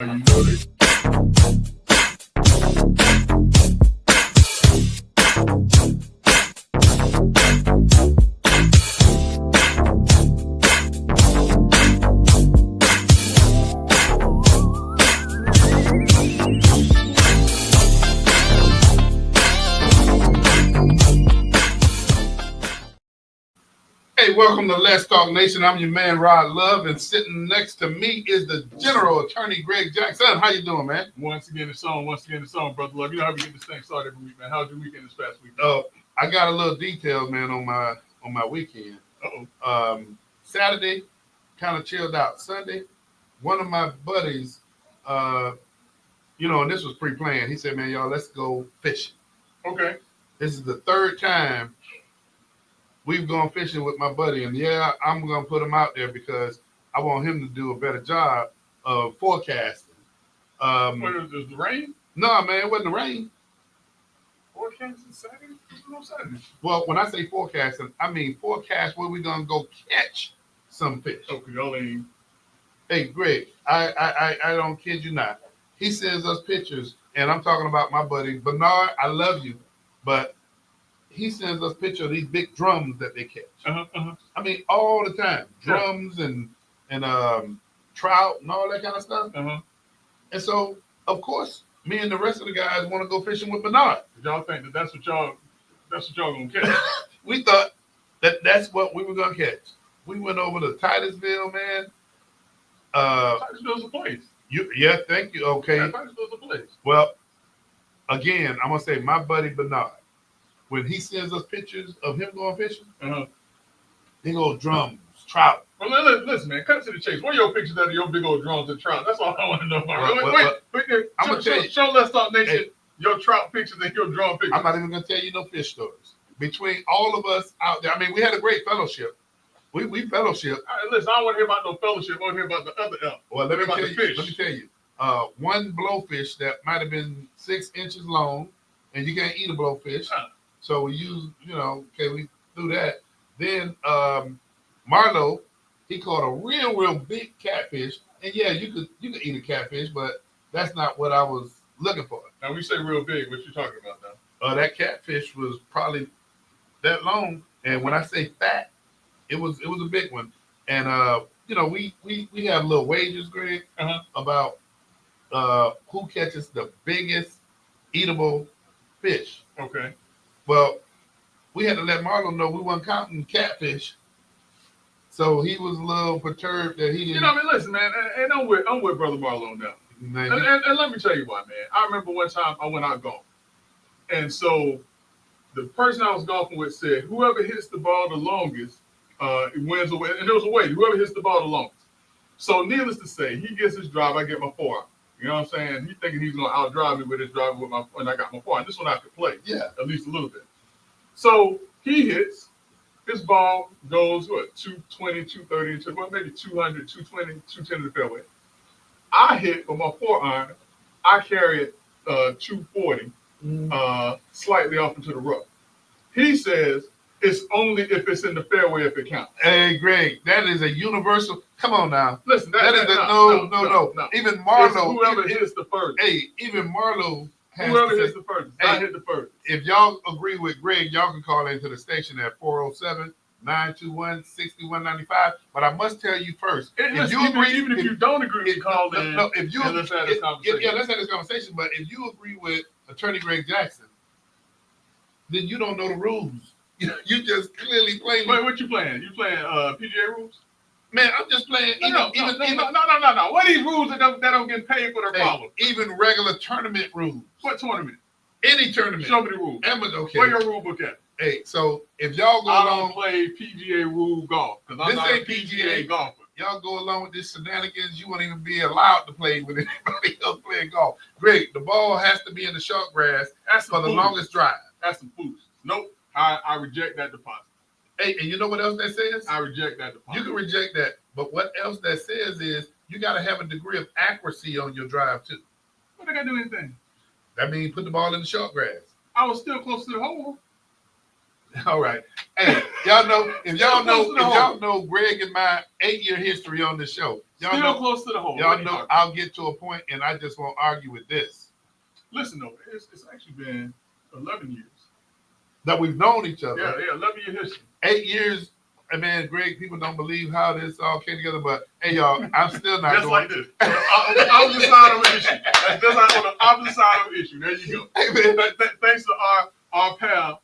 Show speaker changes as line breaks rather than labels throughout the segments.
You know this. Hey, welcome to Let's Talk Nation. I'm your man Rod Love, and sitting next to me is the General Attorney Greg Jackson. How you doing, man?
Once again, it's on, brother Love. You know how we get this thing started every week, man. How's your weekend this past week?
I got a little details, man, on my weekend. Saturday, kind of chilled out. Sunday, one of my buddies, and this was pre-planned. He said, "Man, y'all, let's go fishing."
Okay.
This is the third time we've gone fishing with my buddy, and yeah, I'm gonna put him out there because I want him to do a better job of forecasting.
What is the rain?
No, man, it wasn't the rain.
Forecasting Saturday? No Saturday.
Well, when I say forecasting, I mean forecast where we're gonna go catch some fish.
Okay, y'all ain't.
Hey, Greg, I don't kid you not. He sends us pictures, and I'm talking about my buddy Bernard. I love you, but he sends us pictures of these big drums that they catch. I mean, all the time, drums and trout and all that kind of stuff. And so, of course, me and the rest of the guys want to go fishing with Bernard.
Did y'all think that that's what y'all gonna catch?
We thought that's what we were gonna catch. We went over to Titusville, man.
Titusville's a place.
Thank you. Okay.
Yeah, Titusville's a place.
Well, again, I'm gonna say my buddy Bernard. When he sends us pictures of him going fishing, big old drums, trout.
Well, listen, man, cut to the chase. What are your pictures of your big old drums and trout? That's all I want to know about. Wait,
I'm gonna tell you.
Show Let's Talk Nation your trout pictures and your drum pictures.
I'm not even gonna tell you no fish stories. Between all of us out there, I mean, we had a great fellowship. We fellowship.
Listen, I don't want to hear about no fellowship. I want to hear about the other elk.
Well, let me tell you. One blowfish that might have been 6 inches long, and you can't eat a blowfish. So we used, we threw that. Then Marlo, he caught a real big catfish. And yeah, you could eat a catfish, but that's not what I was looking for.
Now, when you say real big, what you talking about now?
That catfish was probably that long. And when I say fat, it was a big one. And we have little wagers, Greg, about who catches the biggest eatable fish.
Okay.
Well, we had to let Marlon know we weren't counting catfish, so he was a little perturbed that he didn't.
Listen, man, and I'm with Brother Marlon now. And let me tell you why, man. I remember one time I went out golfing, and so the person I was golfing with said, "Whoever hits the ball the longest, wins away." And there was a way, whoever hits the ball the longest. So, needless to say, he gets his drive, I get my 4-iron. You know what I'm saying? He's thinking he's going to outdrive me with his driver when I got my 4-iron. This one I could play. Yeah. At least a little bit. So he hits. His ball goes, 220, 230, maybe 200, 220, 210 to the fairway. I hit with my 4-iron. I carry it 240, slightly off into the rough. He says it's only if it's in the fairway if it counts.
Hey, Greg, that is a universal. Come on now.
Listen,
that is no. Even Marlo.
Whoever hits the furthest.
Hey, even Marlo.
Whoever hits the furthest. I hit the furthest.
If y'all agree with Greg, y'all can call into the station at 407-921-6195. But I must tell you first.
If you agree, even if you don't agree, call in.
No, if you
let's have this conversation.
Yeah, let's have this conversation. But if you agree with Attorney Greg Jackson, then you don't know the rules. You just clearly playing.
Wait, what you playing? You playing PGA rules?
Man, I'm just playing.
No. What are these rules that don't get paid for their follow?
Even regular tournament rules.
What tournament?
Any tournament.
Show me the rules.
Okay.
Where your rule book at?
Hey, so if y'all go
I
along,
don't play PGA rule golf because I'm not a PGA golfer.
Y'all go along with this shenanigans, you won't even be allowed to play with anybody else playing golf. Greg, the ball has to be in the short grass for the longest drive.
That's some foolishness. Nope. I reject that deposit.
Hey, and you know what else that says?
I reject that deposit.
You can reject that, but what else that says is you got to have a degree of accuracy on your drive too.
What they got to do anything?
That means put the ball in the short grass.
I was still close to the hole.
All right. Hey, if y'all know Greg and my 8-year history on this show, y'all
Still
know
close to the hole.
Y'all know I'll get to a point and I just won't argue with this.
Listen though, it's actually been 11 years
that we've known each other.
Yeah, 11-year history.
8 years. And man, Greg, people don't believe how this all came together, but hey, y'all, I'm still not
just like this. On the opposite side of an issue. That's like on the opposite side of an issue. There you go. Hey, man. Thanks to our pal,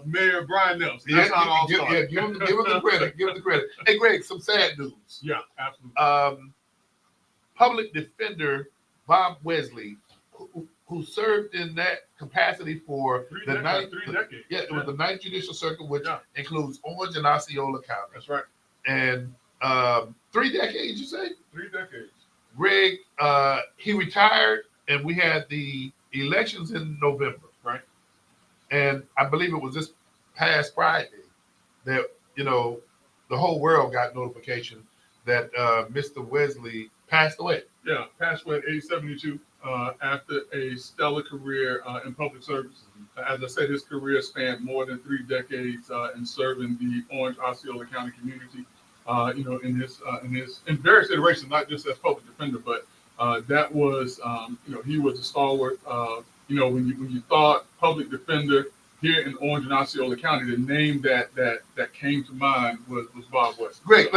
Mayor Brian Nelson. That's how it all started.
Yeah, give him the credit. Give him the credit. Hey, Greg, some sad news.
Yeah, absolutely.
Public defender Bob Wesley, who served in that capacity for
three decades.
Yeah, it was the 9th Judicial Circuit, which includes Orange and Osceola County.
That's right.
And 3 decades, you say?
3 decades.
Greg, he retired, and we had the elections in November.
Right.
And I believe it was this past Friday that, the whole world got notification that Mr. Wesley passed away.
Yeah, passed away at age 72 after a stellar career in public service. As I said, his career spanned more than 3 decades in serving the Orange Osceola County community. In various iterations, not just as public defender, but that was, he was a stalwart. When you thought public defender here in Orange and Osceola County, the name that came to mind was Bob Wesley.
Great,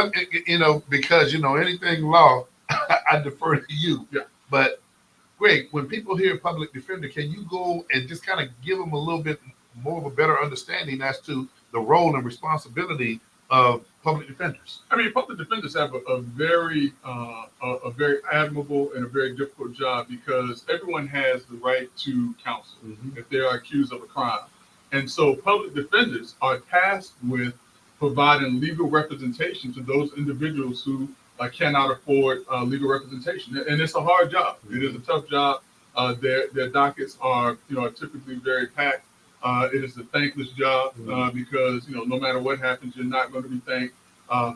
because anything law, I defer to you.
Yeah.
But Greg, when people hear public defender, can you go and just kind of give them a little bit more of a better understanding as to the role and responsibility of public defenders?
I mean, public defenders have a very admirable and a very difficult job because everyone has the right to counsel if they are accused of a crime. And so public defenders are tasked with providing legal representation to those individuals who cannot afford legal representation. And it's a hard job. It is a tough job. Their dockets are typically very packed. It is a thankless job because no matter what happens, you're not going to be thanked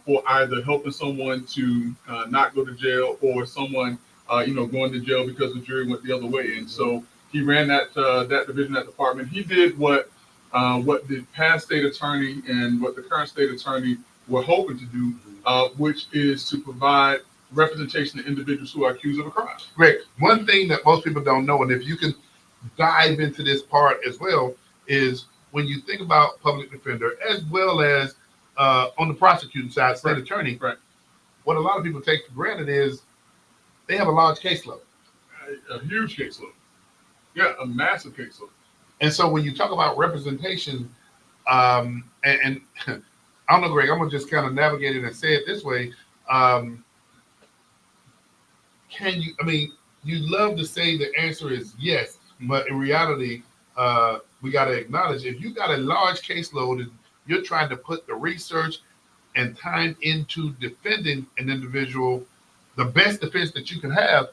for either helping someone to not go to jail or someone going to jail because the jury went the other way. And so he ran that division, that department. He did what the past state attorney and what the current state attorney were hoping to do, which is to provide representation to individuals who are accused of a crime.
Great. One thing that most people don't know, and if you can dive into this part as well, is when you think about public defender as well as on the prosecuting side, state attorney, what a lot of people take for granted is they have a large caseload.
A huge caseload. Yeah, a massive caseload.
And so when you talk about representation, and I don't know, Greg, I'm going to just kind of navigate it and say it this way. You love to say the answer is yes, but in reality, we got to acknowledge if you got a large caseload and you're trying to put the research and time into defending an individual, the best defense that you can have,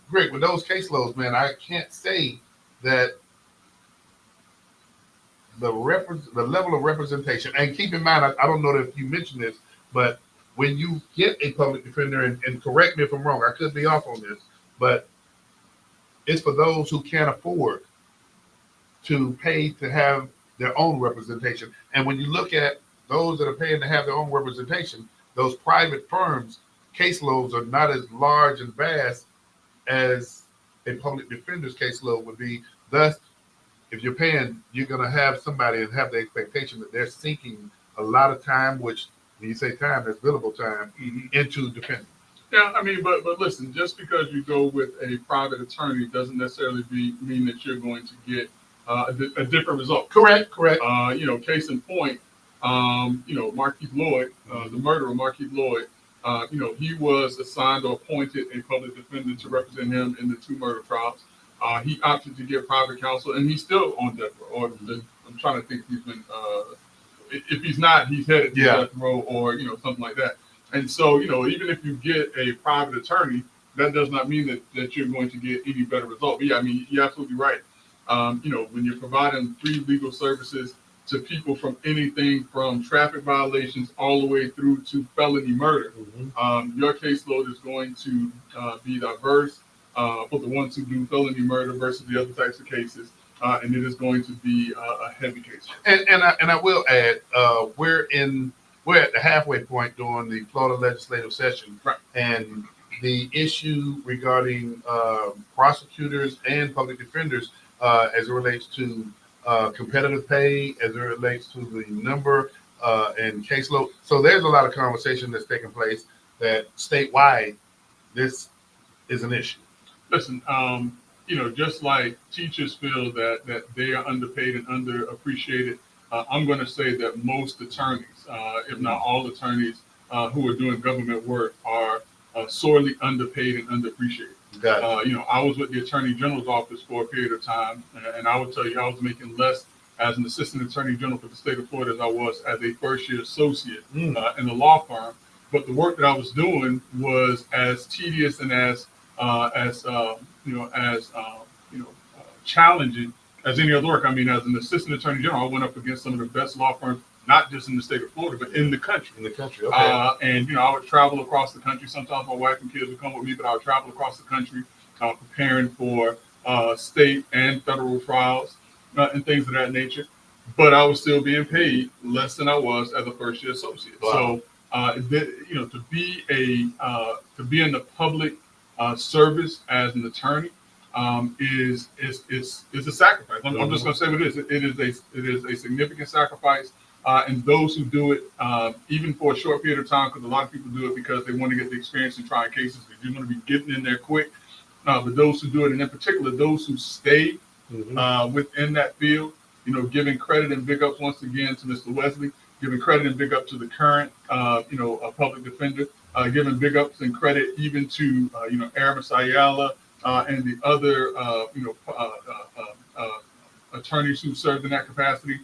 Greg, with those caseloads, man, I can't say that the level of representation, and keep in mind, I don't know if you mentioned this, but when you get a public defender, and correct me if I'm wrong, I could be off on this, but it's for those who can't afford to pay to have their own representation. And when you look at those that are paying to have their own representation, those private firms, caseloads are not as large and vast as a public defender's caseload would be. Thus, if you're paying, you're going to have somebody and have the expectation that they're sinking a lot of time, which when you say time, that's billable time, into defending.
Yeah, I mean, but listen, just because you go with a private attorney doesn't necessarily mean that you're going to get a different result.
Correct.
Case in point, Markeith Lloyd, the murderer, Markeith Lloyd, he was assigned or appointed a public defender to represent him in the 2 murder trials. He opted to get private counsel, and he's still on death row. I'm trying to think if he's been, if he's not, he's headed to death row or, something like that. And so, even if you get a private attorney, that does not mean that you're going to get any better result. But yeah, I mean, you're absolutely right. When you're providing free legal services to people from anything from traffic violations all the way through to felony murder, your caseload is going to be diverse for the ones who do felony murder versus the other types of cases. and it is going to be a heavy case.
And I will add, we're at the halfway point during the Florida legislative session,
right?
And the issue regarding prosecutors and public defenders as it relates to competitive pay, as it relates to the number and caseload. So there's a lot of conversation that's taking place that statewide this is an issue.
Listen, just like teachers feel that they are underpaid and underappreciated, I'm going to say that most attorneys, if not all attorneys who are doing government work, are sorely underpaid and underappreciated. I was with the Attorney General's office for a period of time, and I would tell you I was making less as an assistant attorney general for the state of Florida as I was as a first-year associate in the law firm. But the work that I was doing was as tedious and as challenging as any other work. I mean, as an assistant attorney general, I went up against some of the best law firms, not just in the state of Florida, but in the country.
Okay.
I would travel across the country. Sometimes my wife and kids would come with me, but I would travel across the country preparing for state and federal trials and things of that nature. But I was still being paid less than I was as a first-year associate.
Wow.
So, to be in the public service as an attorney is a sacrifice. I'm just going to say what it is. It is a significant sacrifice. And those who do it, even for a short period of time, because a lot of people do it because they want to get the experience in trying cases, because you're going to be getting in there quick. But those who do it, and in particular, those who stay within that field, giving credit and big ups once again to Mr. Wesley, giving credit and big up to the current, a public defender, giving big ups and credit even to, Aramis Ayala and the other, attorneys who served in that capacity,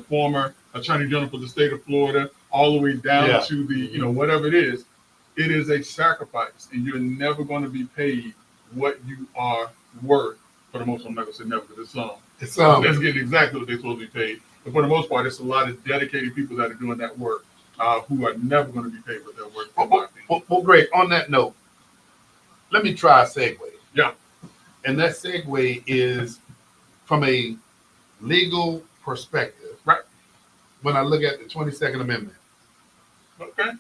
former Attorney General for the state of Florida, all the way down to the, whatever it is a sacrifice, and you're never going to be paid what you are worth. For the most part, I'm not going to say never, because it's getting exactly what they're supposed to be paid. But for the most part, it's a lot of dedicated people that are doing that work who are never going to be paid what they're worth.
Well, great. On that note, let me try a segue.
Yeah.
And that segue is from a legal perspective.
Right.
When I look at the 22nd Amendment.
Okay.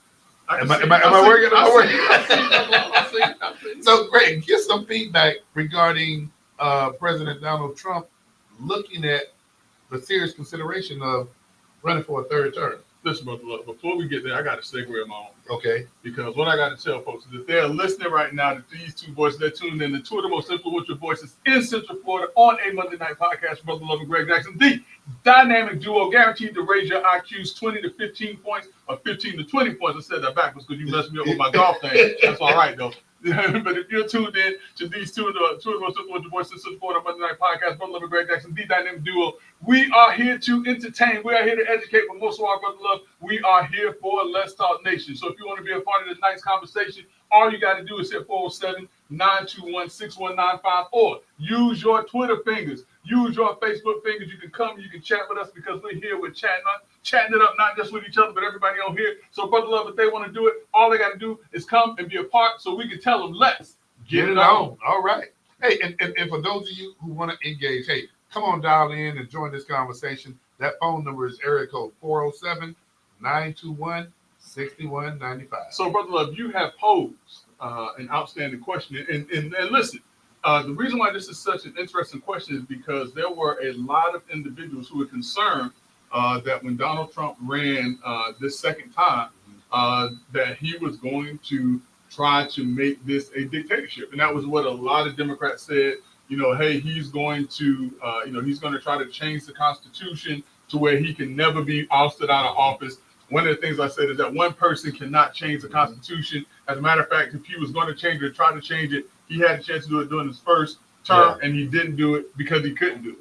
Am I working? I see. So, great. Get some feedback regarding President Donald Trump looking at the serious consideration of running for a third term.
Listen, brother, look, before we get there, I got to segue of my own.
Okay.
Because what I got to tell folks is that they're listening right now to these two voices. They're tuned in to two of the most influential voices in Central Florida on a Monday night podcast. Brother Love and Greg Jackson, the dynamic duo guaranteed to raise your IQs 20 to 15 points or 15 to 20 points. I said that backwards because you messed me up with my golf thing. That's all right, though. But if you're tuned in to these two of the most influential voices in Central Florida Monday night podcast, Brother Love and Greg Jackson, the dynamic duo, we are here to entertain. We are here to educate, but most of all, Brother Love, we are here for Let's Talk Nation. So if you want to be a part of tonight's conversation, all you got to do is hit 407-921-6195 or use your Twitter fingers, use your Facebook fingers. You can come, you can chat with us because we're here. We're chatting it up, not just with each other, but everybody on here. So, Brother Love, if they want to do it, all they got to do is come and be a part so we can tell them, let's get it on.
All right. Hey, and for those of you who want to engage, hey, come on, dial in and join this conversation. That phone number is area code 407-921-6195.
So, Brother Love, you have posed an outstanding question. And listen, the reason why this is such an interesting question is because there were a lot of individuals who were concerned that when Donald Trump ran this second time, that he was going to try to make this a dictatorship. And that was what a lot of Democrats said. Hey, he's going to, he's going to try to change the Constitution to where he can never be ousted out of office. One of the things I said is that one person cannot change the Constitution. As a matter of fact, if he was going to change it, try to change it, he had a chance to do it during his first term, and he didn't do it because he couldn't do it.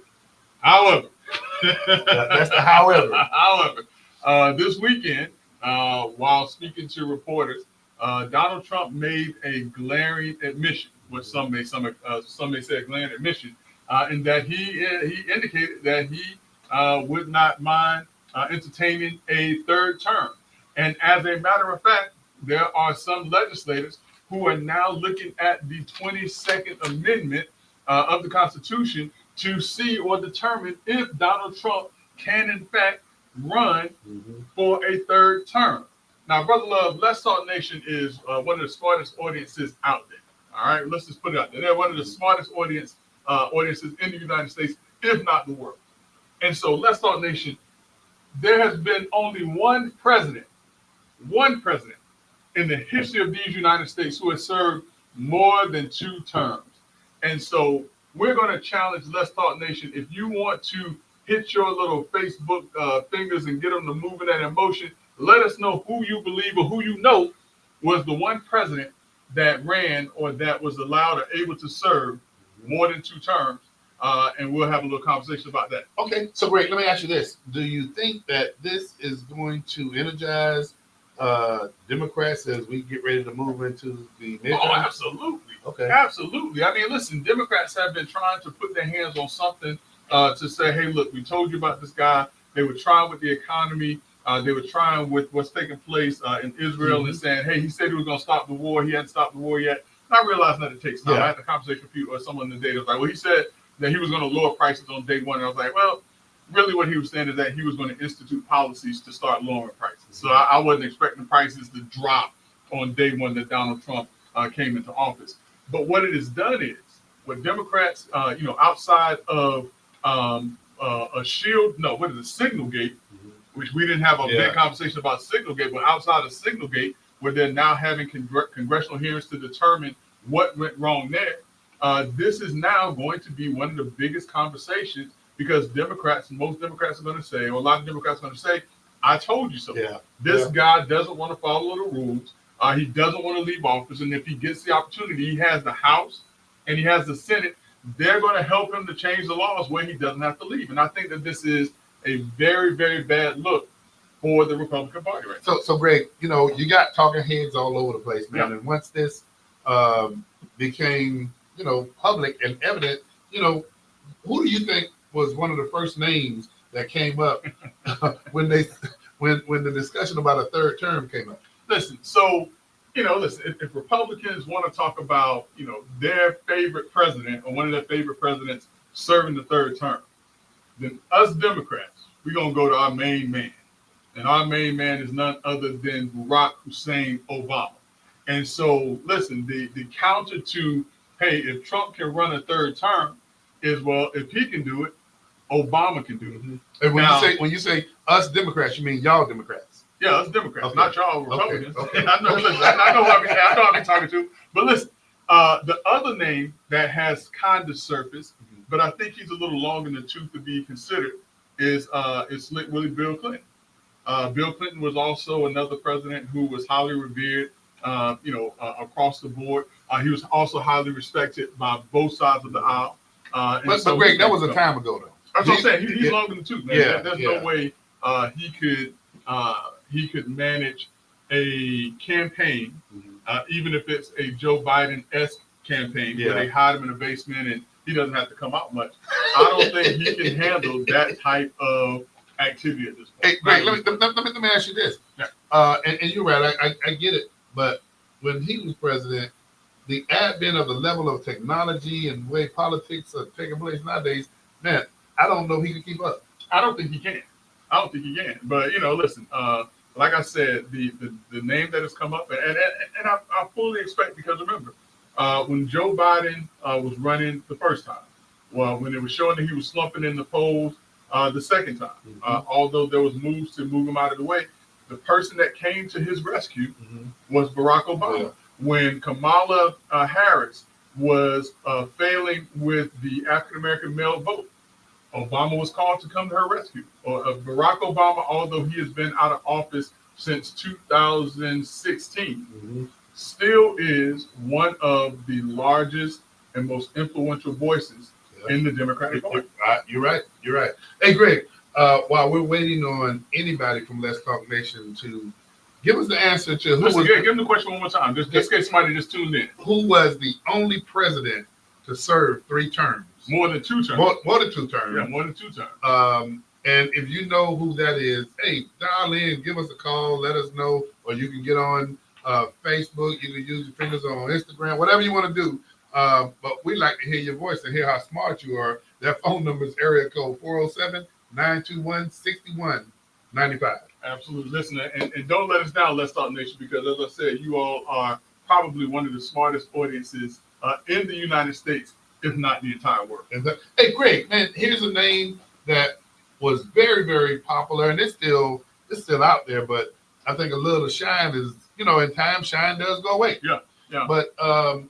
However,
that's the however.
However, this weekend, while speaking to reporters, Donald Trump made a glaring admission, which some may say a glaring admission, in that he indicated that he would not mind entertaining a third term. And as a matter of fact, there are some legislators who are now looking at the 22nd Amendment of the Constitution to see or determine if Donald Trump can in fact run for a third term. Now, Brother Love, Let's Talk Nation is one of the smartest audiences out there. All right, let's just put it out there. They're one of the smartest audiences in the United States, if not the world. And so, Let's Talk Nation, there has been only one president in the history of these United States who has served more than 2 terms. And so we're going to challenge Let's Talk Nation. If you want to hit your little Facebook fingers and get them to move in that emotion, let us know who you believe or who you know was the one president that ran or that was allowed or able to serve more than 2 terms. And we'll have a little conversation about that.
Okay, so great. Let me ask you this. Do you think that this is going to energize Democrats as we get ready to move into the midterm?
Oh, absolutely.
Okay.
Absolutely. I mean, listen, Democrats have been trying to put their hands on something to say, hey, look, we told you about this guy. They were trying with the economy. They were trying with what's taking place in Israel and saying, hey, he said he was going to stop the war. He hadn't stopped the war yet. And I realized that it takes time. I had a conversation with people or someone in the day that was like, well, he said that he was going to lower prices on day one. And I was like, well, really what he was saying is that he was going to institute policies to start lowering prices. So I wasn't expecting prices to drop on day one that Donald Trump came into office. But what it has done is, what Democrats, outside of a shield, no, what is it, Signalgate, which we didn't have a big conversation about Signalgate, but outside of Signalgate, where they're now having congressional hearings to determine what went wrong there, this is now going to be one of the biggest conversations because most Democrats are going to say, or a lot of Democrats are going to say, I told you so. This guy doesn't want to follow the rules. He doesn't want to leave office. And if he gets the opportunity, he has the House and he has the Senate. They're going to help him to change the laws where he doesn't have to leave. And I think that this is a very, very bad look for the Republican Party right now.
So Greg, you got talking heads all over the place, man. And once this became, public and evident, who do you think was one of the first names that came up when the discussion about a third term came up?
Listen, so, if Republicans want to talk about, their favorite president or one of their favorite presidents serving the third term, then us Democrats, we're going to go to our main man. And our main man is none other than Barack Hussein Obama. And so, listen, the counter to, hey, if Trump can run a third term is, well, if he can do it, Obama can do it.
And when you say us Democrats, you mean y'all Democrats?
Yeah, us Democrats, not y'all Republicans.
Okay.
I know who I've been talking to. But listen, the other name that has kind of surfaced, but I think he's a little long in the tooth to be considered, is Slick Willie Bill Clinton. Bill Clinton was also another president who was highly revered, across the board. He was also highly respected by both sides of the aisle.
But Greg, that was a time ago, though.
That's what I'm saying. He's long in the tooth, man. There's no way he could manage a campaign, even if it's a Joe Biden-esque campaign, where they hide him in a basement and he doesn't have to come out much. I don't think he can handle that type of activity at this point.
Hey, Greg, let me ask you this. And you're right, I get it. But when he was president, the advent of the level of technology and the way politics are taking place nowadays, man, I don't know if he can keep up.
I don't think he can. But, listen, like I said, the name that has come up, and I fully expect, because remember, when Joe Biden was running the first time, well, when it was showing that he was slumping in the polls the second time, although there was moves to move him out of the way, the person that came to his rescue was Barack Obama. Yeah. When Kamala Harris was failing with the African-American male vote, Obama was called to come to her rescue. Barack Obama, although he has been out of office since 2016, still is one of the largest and most influential voices in the Democratic Party.
You're right. Hey, Greg, while we're waiting on anybody from Let's Talk Nation to give us the answer to
give him the question one more time. Just in case somebody just tuned in.
Who was the only president to serve 3 terms?
More than 2 terms.
More than 2 terms.
Yeah, more than 2 terms.
And if you know who that is, hey, dial in, give us a call, let us know, or you can get on Facebook. You can use your fingers on Instagram, whatever you want to do. But we like to hear your voice and hear how smart you are. That phone number is area code 407-921-6195.
Absolutely. Listen, and don't let us down, Let's Talk Nation, because as I said, you all are probably one of the smartest audiences in the United States, if not the entire world.
Hey, Greg, man, here's a name that was very, very popular, and it's still out there, but I think a little shine is, in time, shine does go away.
Yeah.
But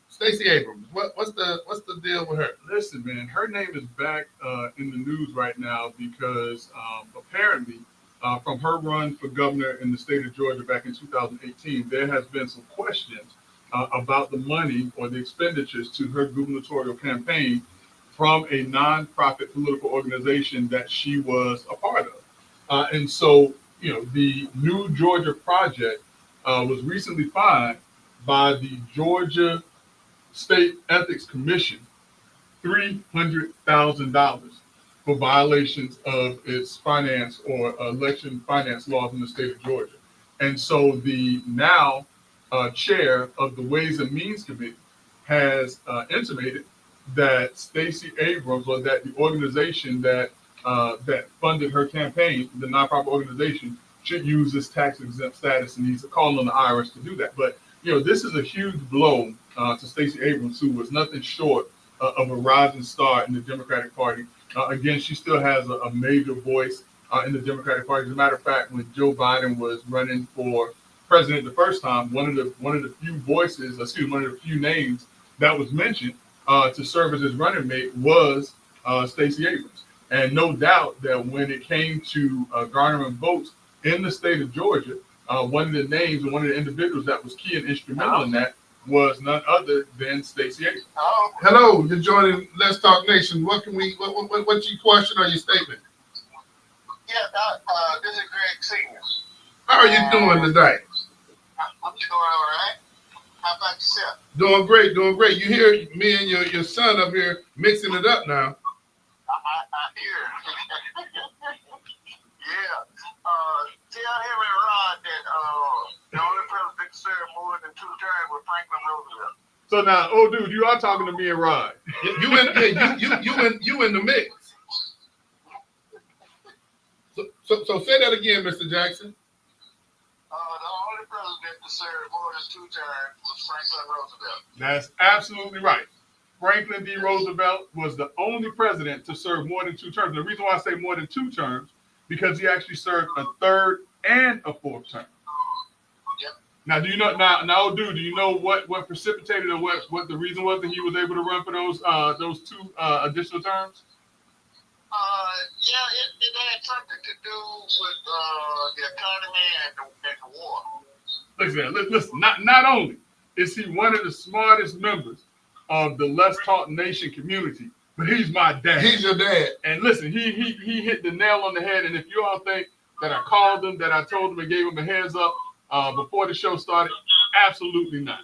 Stacey Abrams, what's the deal with her?
Listen, man, her name is back in the news right now because apparently from her run for governor in the state of Georgia back in 2018, there has been some questions about the money or the expenditures to her gubernatorial campaign from a nonprofit political organization that she was a part of. And so, the New Georgia Project was recently fined by the Georgia State Ethics Commission $300,000 for violations of its finance or election finance laws in the state of Georgia. And so the now chair of the Ways and Means Committee has intimated that Stacey Abrams, or that the organization that funded her campaign, the nonprofit organization, should use this tax exempt status, and he's calling on the IRS to do that. But this is a huge blow to Stacey Abrams, who was nothing short of a rising star in the Democratic Party. Again, she still has a major voice in the Democratic Party. As a matter of fact, when Joe Biden was running for president the first time, one of the few names that was mentioned to serve as his running mate was Stacey Abrams. And no doubt that when it came to garnering votes in the state of Georgia, one of the names and one of the individuals that was key and instrumental in that was none other than Stacey Abrams.
Hello, you're joining Let's Talk Nation. What's your question or your statement?
Yeah, this is Greg Senior.
How are you doing today?
I'm doing all right. How about yourself?
Doing great. You hear me and your son up here mixing it up now.
I hear. Yeah. Tell him and Rod that the only president to serve more than 2 terms was Franklin Roosevelt.
So now, oh dude, you are talking to me and Rod.
You in the mix. So say that again, Mr. Jackson.
The only president to serve more than 2 terms was Franklin Roosevelt.
That's absolutely right. Franklin D. Roosevelt was the only president to serve more than 2 terms. The reason why I say more than 2 terms, because he actually served a 3rd and a 4th term.
Yep.
Now, do you know? Do you know what precipitated or what the reason was that he was able to run for those 2 additional terms?
It had something to do with the economy and the war.
Listen. Not only is he one of the smartest members of the Let's Talk Nation community, but he's my dad.
He's your dad.
And listen, he hit the nail on the head. And if you all think that I called him, that I told him and gave him a heads up before the show started, absolutely not.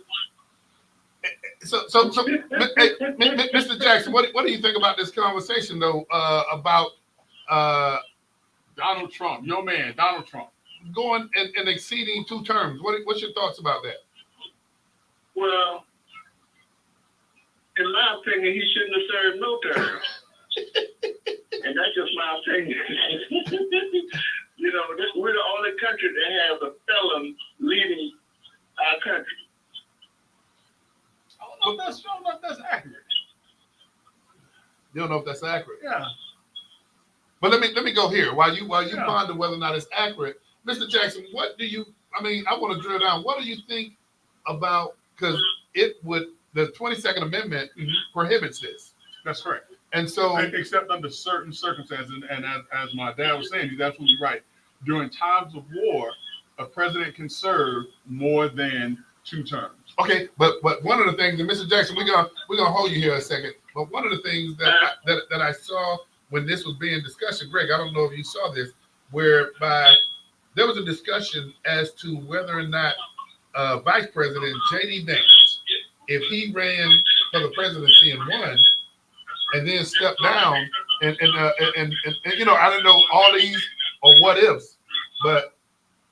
So, Mr. Jackson, what do you think about this conversation though about
Donald Trump, your man, Donald Trump,
going and exceeding 2 terms? What's your thoughts about that?
Well, in my opinion, he shouldn't have served no terms. And that's just my opinion. We're the only country that has a felon leading our country.
I don't know if that's accurate.
You don't know if that's accurate.
Yeah.
But let me go here while you
Yeah.
ponder whether or not it's accurate. Mr. Jackson, I want to drill down. What do you think about, because the 22nd Amendment prohibits this.
That's correct.
And so,
except under certain circumstances, and as my dad was saying, he's absolutely right. During times of war, a president can serve more than 2 terms.
okay, but one of the things, and Mr. Jackson, we're gonna hold you here a second. But one of the things that I saw when this was being discussed, Greg, I don't know if you saw this, whereby there was a discussion as to whether or not Vice President J.D. Vance, if he ran for the presidency and won, and then stepped down, and I don't know all these or what ifs, but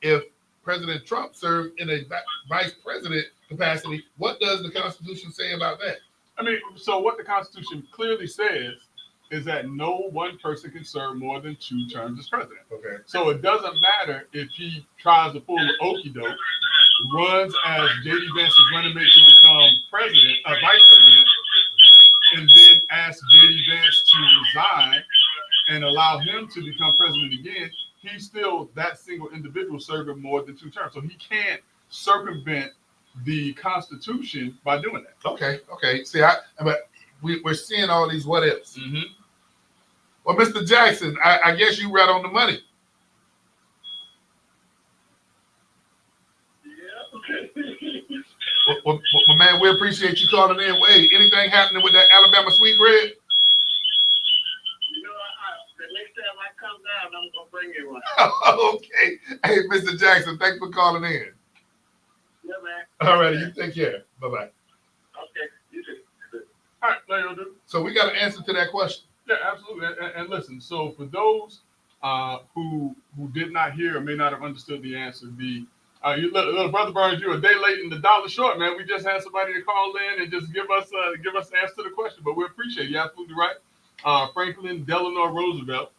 if President Trump served in a vice president capacity, what does the Constitution say about that?
I mean, so what the Constitution clearly says is that no one person can serve more than 2 terms as president.
Okay.
So it doesn't matter if he tries to pull the okie doke, runs as J.D. Vance is running mate to become president, vice president, and then asks J.D. Vance to resign and allow him to become president again. He's still that single individual serving more than 2 terms. So he can't circumvent the Constitution by doing that.
Okay. See, but we're seeing all these what ifs.
Mm-hmm.
Well, Mr. Jackson, I guess you right on the money.
Yeah.
Well, man, we appreciate you calling in. Hey, anything happening with that Alabama sweet bread?
You know, the next time I come down, I'm gonna bring you one.
Okay. Hey, Mr. Jackson, thanks for calling in.
Yeah, man.
All right, you take care. Bye-bye.
Okay. You too.
All right, there you go, dude.
So we got an answer to that question.
Yeah, absolutely. And listen, so for those who did not hear or may not have understood the answer, little Brother Burns, you're a day late and the dollar short, man. We just had somebody to call in and just give us the answer to the question, but we appreciate it. You're absolutely right. Franklin Delano Roosevelt,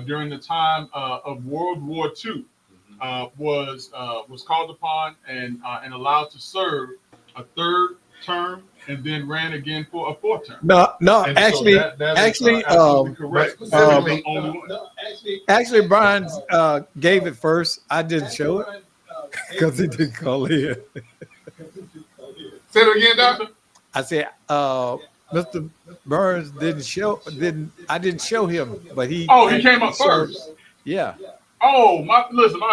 during the time of World War II, was called upon and allowed to serve a 3rd term and then ran again for a 4th term.
No,
And
actually,
so that is
actually,
absolutely correct.
specifically,
The only one.
actually, Brian gave it first. I didn't show it because he didn't call in.
Say it again, Doctor.
I said, Mr. Burns I didn't show him, but he.
Oh, he came up first.
Yeah.
Oh, my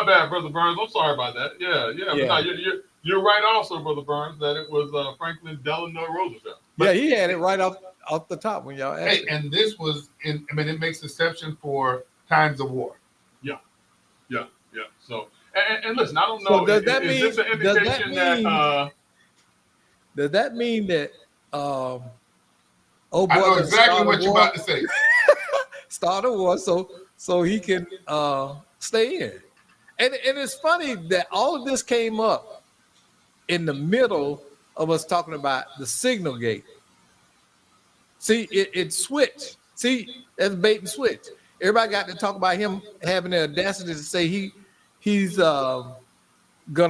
bad, Brother Burns. I'm sorry about that. Yeah.
Yeah.
But no, you're right also, Brother Burns, that it was Franklin Delano Roosevelt.
Yeah, he had it right off the top when y'all asked.
Hey, and this was it makes exception for times of war.
Yeah. So, and listen, I don't
So
know.
does that mean-
is this an
does that
indication
mean-
that
Does that mean that oh boy,
I know exactly what you're about to say.
start a war so he can stay in. And it's funny that all of this came up in the middle of us talking about the signal gate. See, it switched. See, that's bait and switch. Everybody got to talk about him having the audacity to say he's gonna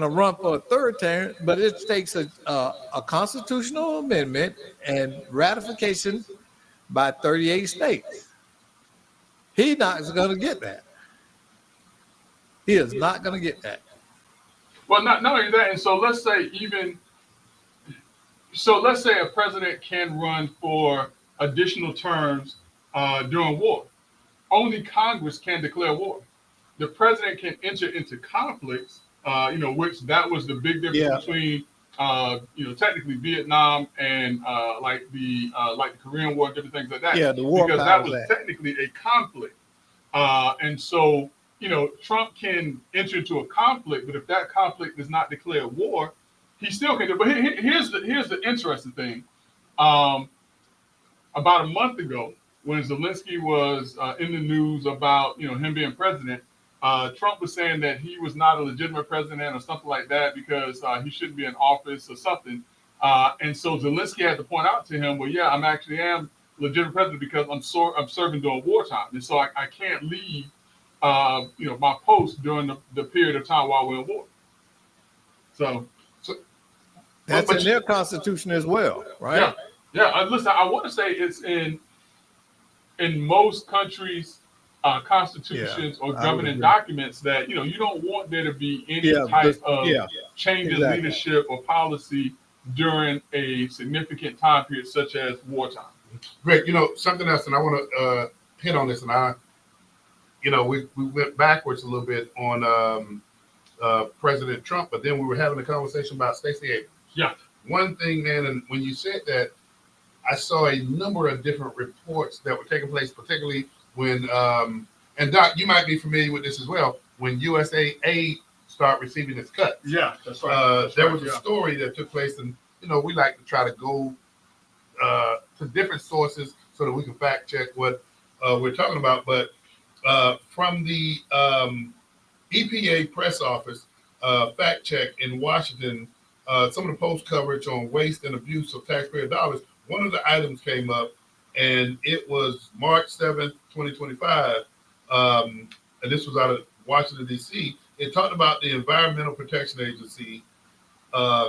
run for a 3rd term, but it takes a constitutional amendment and ratification by 38 states. He's not going to get that. He is not going to get that.
well, not only that, and so let's say a president can run for additional terms during war. Only Congress can declare war. The president can enter into conflicts, which that was the big difference between, technically Vietnam and like the Korean War, different things like that.
Yeah, the war
because that was
powers
technically a conflict, and so Trump can enter into a conflict, but if that conflict does not declare war, he still can do. But here's the interesting thing. About a month ago, when Zelensky was in the news about him being president, Trump was saying that he was not a legitimate president or something like that because he shouldn't be in office or something. And so Zelensky had to point out to him, well, yeah, I actually am legitimate president because I'm serving during wartime, and so I can't leave my post during the period of time while we're in war. So
That's in their constitution as well, right?
Yeah. Listen, I want to say it's in most countries' constitutions or governing documents that you don't want there to be any type of change in leadership or policy during a significant time period such as wartime.
Great. Something else, and I want to hit on this, and we went backwards a little bit on President Trump, but then we were having a conversation about Stacey Abrams.
Yeah.
One thing, man, and when you said that, I saw a number of different reports that were taking place, particularly when, and Doc, you might be familiar with this as well, when USAID start receiving its cuts.
Yeah, that's right.
There was a story that took place, and we like to try to go to different sources so that we can fact check what we're talking about. But from the EPA press office fact check in Washington, some of the post coverage on waste and abuse of taxpayer dollars one of the items came up, and it was March 7th, 2025, and this was out of Washington, D.C. It talked about the Environmental Protection Agency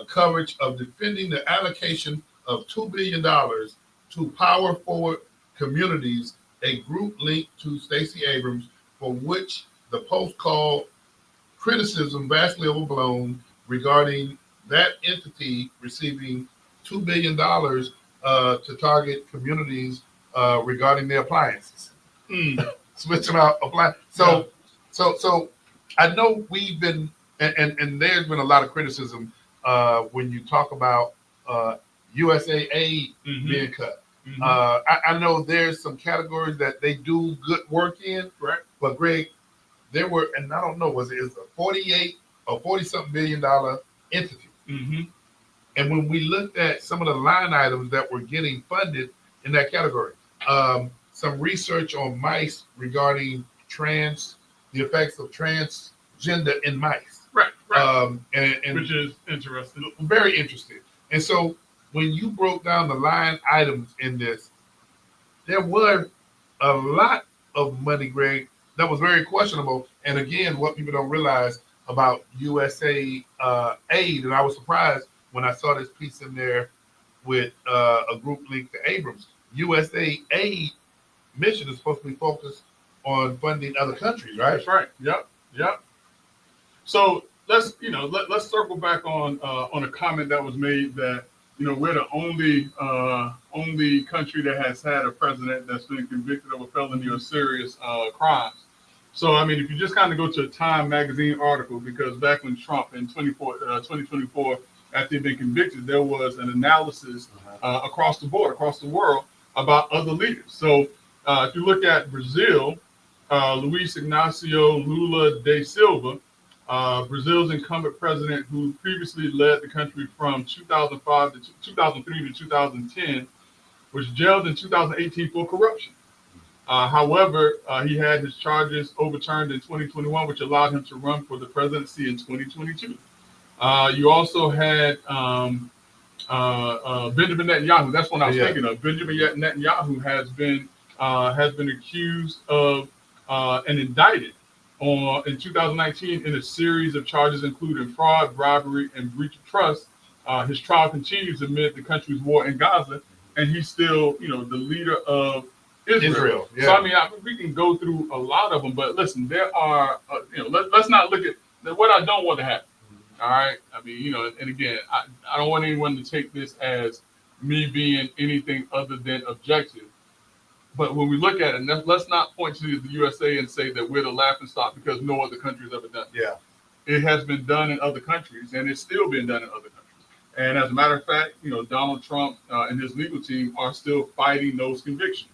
coverage of defending the allocation of $2 billion to Power Forward Communities, a group linked to Stacey Abrams, for which the Post called criticism vastly overblown regarding that entity receiving $2 billion to target communities regarding their appliances. Switching out appliances. So I know we've been, and there's been a lot of criticism when you talk about USA aid being cut. I know there's some categories that they do good work in,
right?
But Greg, there were, and I don't know, was it a 48 or 40-something $billion entity? And when we looked at some of the line items that were getting funded in that category, some research on mice regarding the effects of transgender in mice.
Right.
And
which is interesting.
Very interesting. And so when you broke down the line items in this, there were a lot of money, Greg, that was very questionable. And again, what people don't realize about USA aid, and I was surprised when I saw this piece in there with a group linked to Abrams. USA aid mission is supposed to be focused on funding other countries, right?
That's right. Yep. So let's circle back on a comment that was made that we're the only country that has had a president that's been convicted of a felony or serious crimes. So I mean, if you just kind of go to a Time magazine article, because back when Trump in 2024, after he'd been convicted, there was an analysis across the world about other leaders. So if you look at Brazil, Luiz Inácio Lula da Silva, Brazil's incumbent president who previously led the country from 2003 to 2010, was jailed in 2018 for corruption. However, he had his charges overturned in 2021, which allowed him to run for the presidency in 2022. You also had Benjamin Netanyahu. That's what I was thinking of. Benjamin Netanyahu has been accused of and indicted in 2019 in a series of charges, including fraud, bribery, and breach of trust. His trial continues amid the country's war in Gaza, and he's still, the leader of Israel.
Yeah.
So I mean, we can go through a lot of them, but listen, there are, let's not look at what I don't want to happen. All right. I mean, and again, I don't want anyone to take this as me being anything other than objective. But when we look at it, let's not point to the USA and say that we're the laughingstock because no other country has ever done it.
Yeah.
It has been done in other countries, and it's still being done in other countries. And as a matter of fact, Donald Trump and his legal team are still fighting those convictions.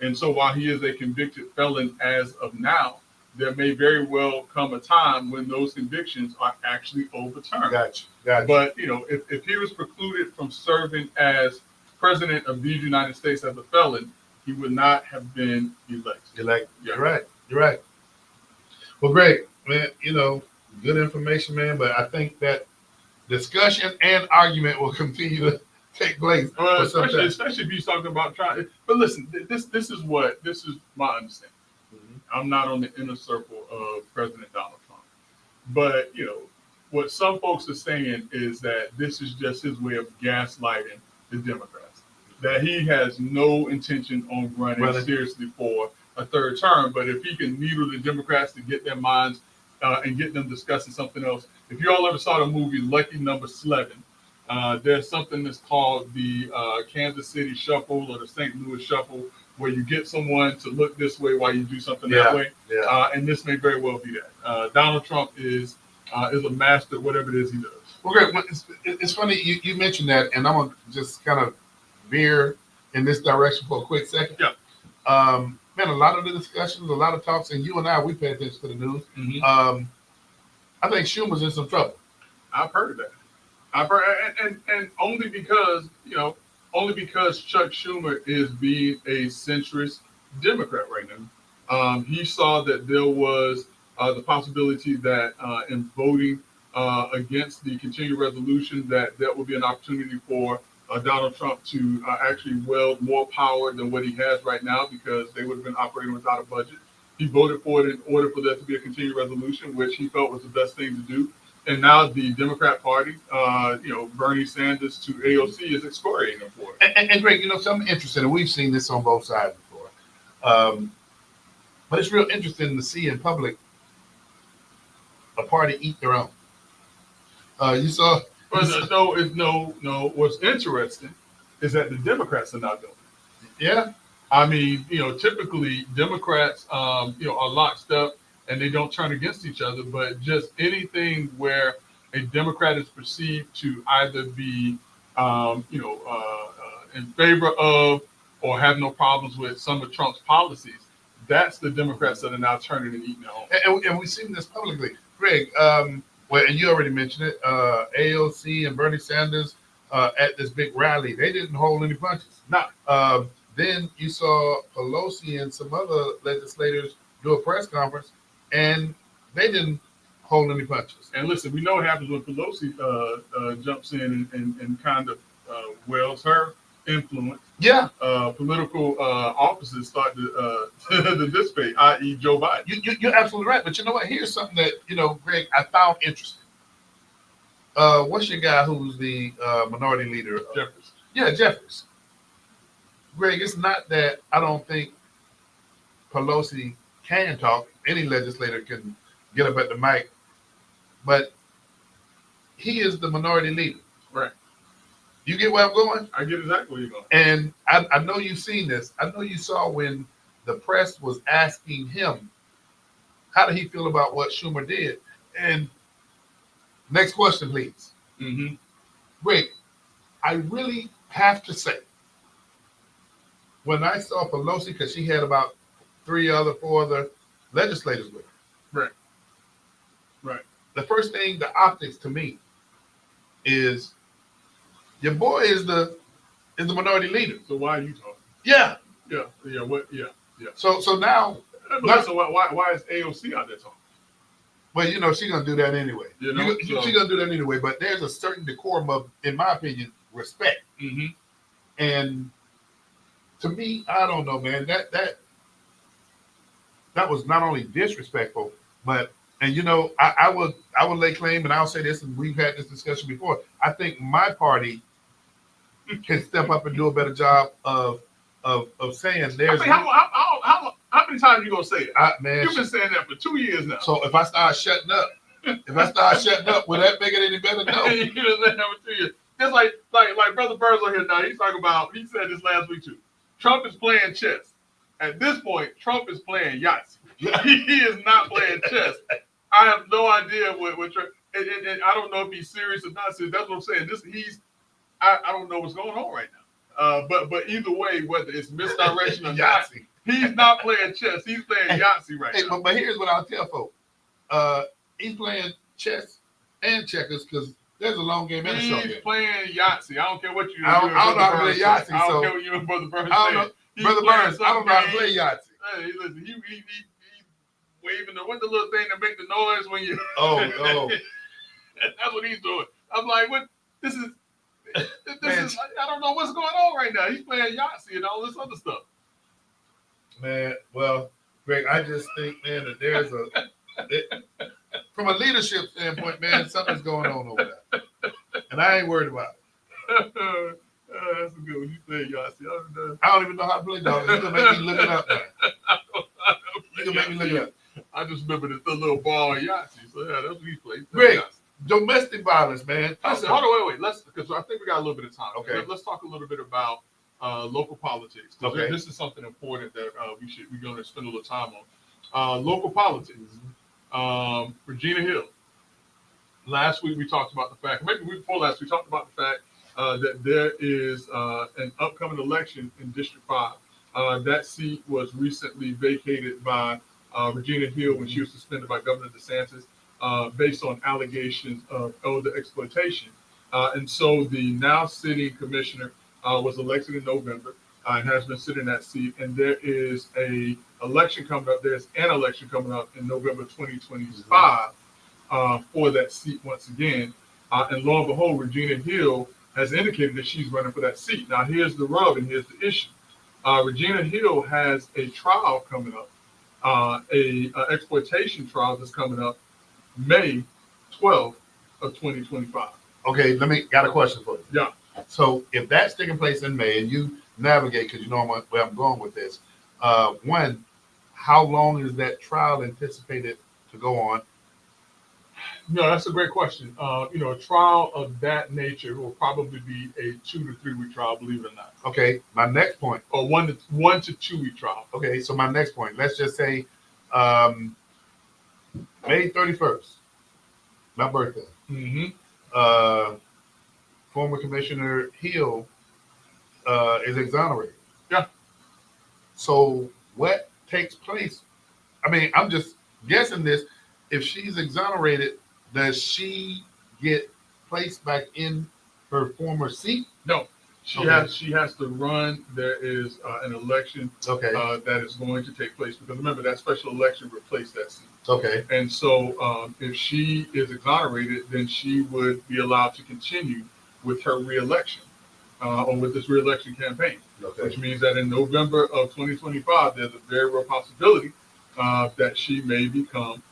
And so while he is a convicted felon as of now, there may very well come a time when those convictions are actually overturned.
Gotcha.
But, if he was precluded from serving as president of these United States as a felon, he would not have been elected.
You're right. Well, great, man. Good information, man. But I think that discussion and argument will continue to take place.
Especially if you're talking about trying. But listen, this is my understanding. I'm not on the inner circle of President Donald Trump, but what some folks are saying is that this is just his way of gaslighting the Democrats. That he has no intention on running seriously for a third term, but if he can needle the Democrats to get their minds and get them discussing something else. If you all ever saw the movie Lucky Number 11, there's something that's called the Kansas City Shuffle or the St. Louis Shuffle, where you get someone to look this way while you do something that way.
Yeah.
And this may very well be that. Donald Trump is a master at whatever it is he does.
Well, great. It's funny you mentioned that, and I'm gonna just kind of veer in this direction for a quick second.
Yeah.
Man, a lot of the discussions, a lot of talks, and you and I, we pay attention to the news. I think Schumer's in some trouble.
I've heard of that. I've heard, and only because Chuck Schumer is being a centrist Democrat right now. He saw that there was the possibility that in voting against the continuing resolution, that there will be an opportunity for Donald Trump to actually wield more power than what he has right now, because they would have been operating without a budget. He voted for it in order for there to be a continued resolution, which he felt was the best thing to do. And now the Democrat Party, Bernie Sanders to AOC is excoriating him for it.
And Greg, something interesting, and we've seen this on both sides before. But it's real interesting to see in public a party eat their own. You saw.
No. What's interesting is that the Democrats are not doing it.
Yeah.
I mean, typically Democrats, are locked up and they don't turn against each other, but just anything where a Democrat is perceived to either be, in favor of or have no problems with some of Trump's policies, that's the Democrats that are now turning and eating their own.
And we've seen this publicly. Greg, and you already mentioned it, AOC and Bernie Sanders at this big rally, they didn't hold any punches.
No.
Then you saw Pelosi and some other legislators do a press conference, and they didn't hold any punches.
And listen, we know what happens when Pelosi jumps in and kind of wields her influence.
Yeah.
Political offices start to dissipate, i.e. Joe Biden.
You're absolutely right. But you know what? Here's something that, Greg, I found interesting. What's your guy who's the minority leader?
Jeffries.
Yeah, Jeffries. Greg, it's not that I don't think Pelosi can talk. Any legislator can get up at the mic. But he is the minority leader.
Right.
You get where I'm going?
I get exactly where you're going.
And I know you've seen this. I know you saw when the press was asking him, how did he feel about what Schumer did? And next question, please.
Mm-hmm.
Greg, I really have to say, when I saw Pelosi, because she had about 4 other legislators with her.
Right.
The first thing, the optics to me, is your boy is the minority leader.
So why are you talking?
Yeah.
Yeah.
So now,
so why is AOC out there talking?
well, she's gonna do that anyway.
She's
gonna do that anyway. But there's a certain decorum of, in my opinion, respect.
Mm-hmm.
And to me, I don't know, man. That was not only disrespectful, but I would lay claim, and I'll say this, and we've had this discussion before. I think my party can step up and do a better job of saying there's.
I mean, how many times are you gonna say it?
Man,
you've been saying that for 2 years now.
So if I start shutting up, will that make it any better? No.
You've been saying that for 2 years. Just like Brother Burns on here now. He's talking about. He said this last week too. Trump is playing chess. At this point, Trump is playing Yahtzee. He is not playing chess. I have no idea what Trump. And I don't know if he's serious or not serious. That's what I'm saying. I don't know what's going on right now. But either way, whether it's misdirection or not, he's not playing chess. He's playing Yahtzee right now.
But here's what I'll tell folks. He's playing chess and checkers because there's a long game and a short game.
He's playing Yahtzee. I don't care what you.
I don't know how to play Yahtzee.
I don't care what you and Brother Burns.
I don't know, Brother Burns. I don't know how to play Yahtzee.
Hey, listen, he waving what's the little thing that make the noise when you.
Oh.
That's what he's doing. I'm like, what? This is. I don't know what's going on right now. He's playing Yahtzee and all this other stuff.
Man, well, Greg, I just think, man, that there's from a leadership standpoint, man, something's going on over there, and I ain't worried about it.
That's a good one. You play Yahtzee.
I don't even know how to play dog. You can make me look it up, man. You can make me look it up.
I just remember the little ball in Yahtzee. So yeah, that's what he played.
Greg, domestic violence, man.
Listen, hold on, wait. Let's, because I think we got a little bit of time.
Okay.
Let's talk a little bit about local politics.
Okay.
This is something important that we're going to spend a little time on. Local politics. Regina Hill. Last week we talked about the fact, maybe the week before last, we talked about the fact that there is an upcoming election in District 5. That seat was recently vacated by Regina Hill when she was suspended by Governor DeSantis based on allegations of elder exploitation. And so the now sitting commissioner was elected in November and has been sitting in that seat. And there is an election coming up. There's an election coming up in November 2025 for that seat once again. And lo and behold, Regina Hill has indicated that she's running for that seat. Now, here's the rub and here's the issue. Regina Hill has a trial coming up, a exploitation trial that's coming up May 12th of 2025.
Okay, got a question for you.
Yeah.
So if that's taking place in May and you navigate, because you know where I'm going with this, one, how long is that trial anticipated to go on?
No, that's a great question. A trial of that nature will probably be a 2 to 3 week trial, believe it or not.
Okay, my next point.
Or 1 to 2 week trial.
Okay, so my next point, let's just say May 31st, my birthday.
Mm-hmm.
Former Commissioner Hill is exonerated.
Yeah.
So what takes place? I mean, I'm just guessing this. If she's exonerated, does she get placed back in her former seat?
No. She has to run. There is an election that is going to take place, because remember that special election replaced that seat.
Okay.
And so if she is exonerated, then she would be allowed to continue with her reelection or with this reelection campaign, which means that in November of 2025, there's a very real possibility that she may become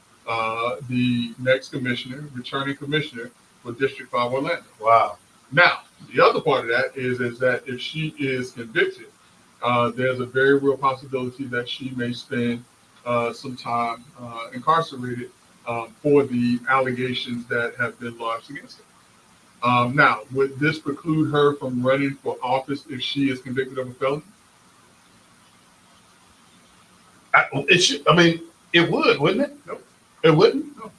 the next returning commissioner for District 5 Orlando.
Wow.
Now, the other part of that is that if she is convicted, there's a very real possibility that she may spend some time incarcerated for the allegations that have been lodged against her. Now, would this preclude her from running for office if she is convicted of a felony?
It would, wouldn't it?
Nope.
It wouldn't?
No.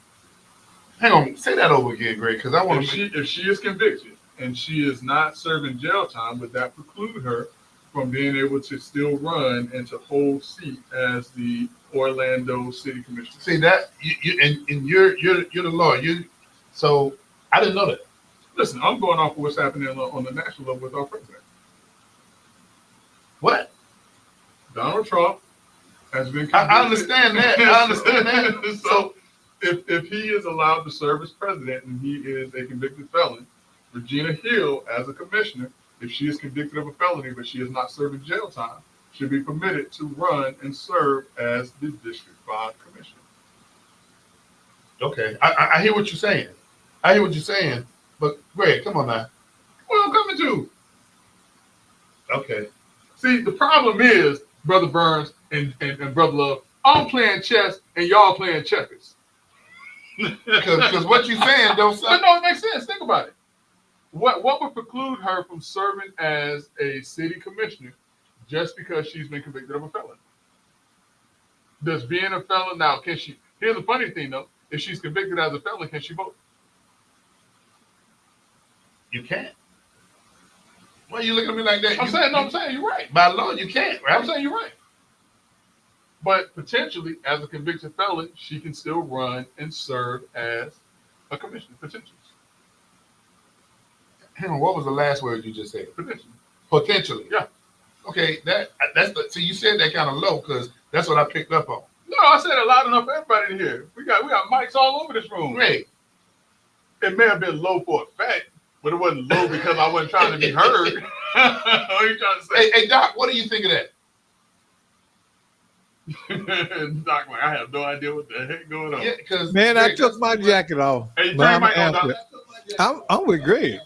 Hang on, say that over again, Greg, because I want to.
If she is convicted and she is not serving jail time, would that preclude her from being able to still run and to hold seat as the Orlando City Commissioner?
See that you're the lawyer. So I didn't know that.
Listen, I'm going off of what's happening on the national level with our president.
What?
Donald Trump has been convicted.
I understand that. I understand that.
So if he is allowed to serve as president and he is a convicted felon, Regina Hill, as a commissioner, if she is convicted of a felony but she is not serving jail time, should be permitted to run and serve as the District 5 commissioner.
Okay, I hear what you're saying. But Greg, come on now.
What I'm coming to.
Okay.
See, the problem is, Brother Burns and Brother Love, I'm playing chess and y'all playing checkers.
Because what you're saying don't
But
sound.
no, it makes sense. Think about it. What would preclude her from serving as a city commissioner just because she's been convicted of a felony? Does being a felon now, can she? Here's the funny thing though: if she's convicted as a felon, can she vote?
You can't. Why are you looking at me like that?
I'm saying you're right.
By law, you can't, right?
I'm saying you're right. But potentially, as a convicted felon, she can still run and serve as a commissioner. Potentially.
Hang on, what was the last word you just said?
Potentially.
Potentially.
Yeah.
Okay, so you said that kind of low because that's what I picked up on.
No, I said it loud enough for everybody in here. We got mics all over this room.
Great.
It may have been low for a fact, but it wasn't low because I wasn't trying to be heard. What are you trying to say?
Hey, Doc, what do you think of that?
Doc, like, I have no idea what the heck going on.
Yeah, because
Man, I took my jacket off.
Hey,
But
turn
I'm
your mic on,
answer
Doc.
it. I'm with Greg.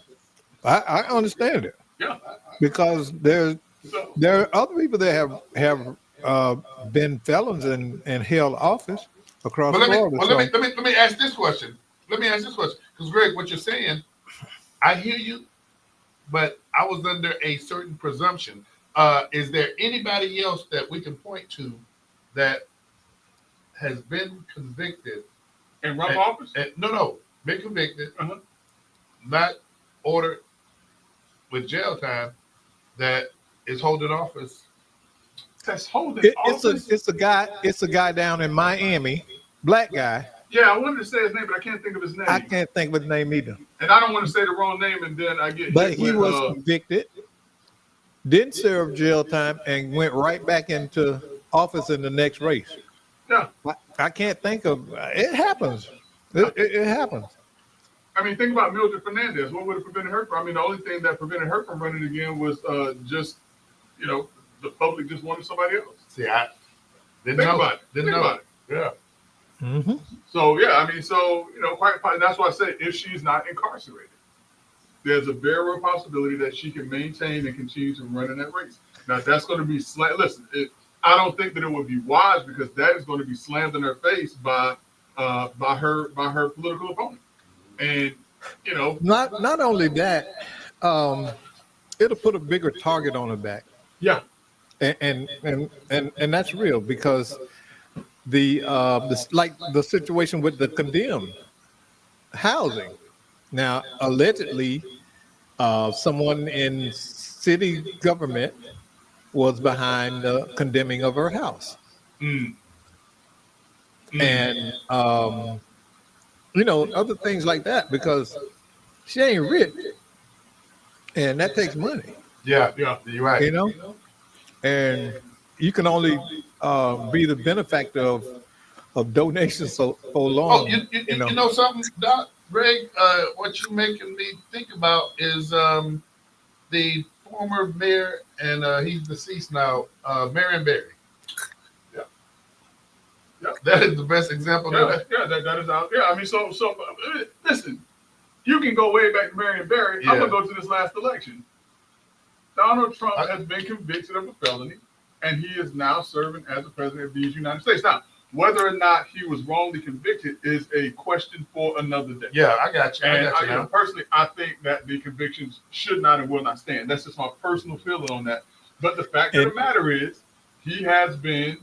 I understand it
Yeah.
because there
So,
are other people that have been felons and held office across
But
Florida.
let me ask this question. Because Greg, what you're saying, I hear you, but I was under a certain presumption. Is there anybody else that we can point to that has been convicted?
and run for office?
No, been convicted,
Uh-huh.
not ordered with jail time, that is holding office?
That's holding office.
It's a guy down in Miami, black guy.
Yeah, I wanted to say his name, but I can't think of his name.
I can't think of his name either.
And I don't want to say the wrong name, and then I get.
But
hit
he
with,
was convicted, didn't serve jail time, and went right back into office in the next race.
Yeah.
I can't think of it. Happens. It happens.
I mean, think about Mildred Fernandez. What would have prevented her from? I mean, the only thing that prevented her from running again was just, you know, the public just wanted somebody else.
See, I didn't
Think
know.
about it.
Didn't
Think
know.
about it.
Yeah.
Mm-hmm.
So yeah, I mean, so you know, quite. That's why I say if she's not incarcerated, there's a very real possibility that she can maintain and continue to run in that race. Now that's going to be listen. I don't think that it would be wise because that is going to be slammed in her face by her political opponent, and you know,
Not only that, it'll put a bigger target on her back,
yeah,
and that's real because the like the situation with the condemned housing. Now, allegedly, someone in city government was behind the condemning of her house. And you know, other things like that because she ain't rich, and that takes money.
Yeah.
yeah.
You're right.
You know, and you can only be the benefactor of donations so long.
Oh, you know something, Doc, Greg? What you're making me think about is the former mayor, and he's deceased now, Marion Barry.
Yeah. Yeah.
That is the best example. Of
Yeah,
that.
that is out. Yeah, I mean, so listen, you can go way back to Marion Barry.
Yeah.
I'm gonna go to this last election. Donald Trump has been convicted of a felony, and he is now serving as the president of these United States. Now, whether or not he was wrongly convicted is a question for another day.
Yeah, I got you.
And
I got you.
you know,
Now.
personally, I think that the convictions should not and will not stand. That's just my personal feeling on that. But the fact of the matter is, he has been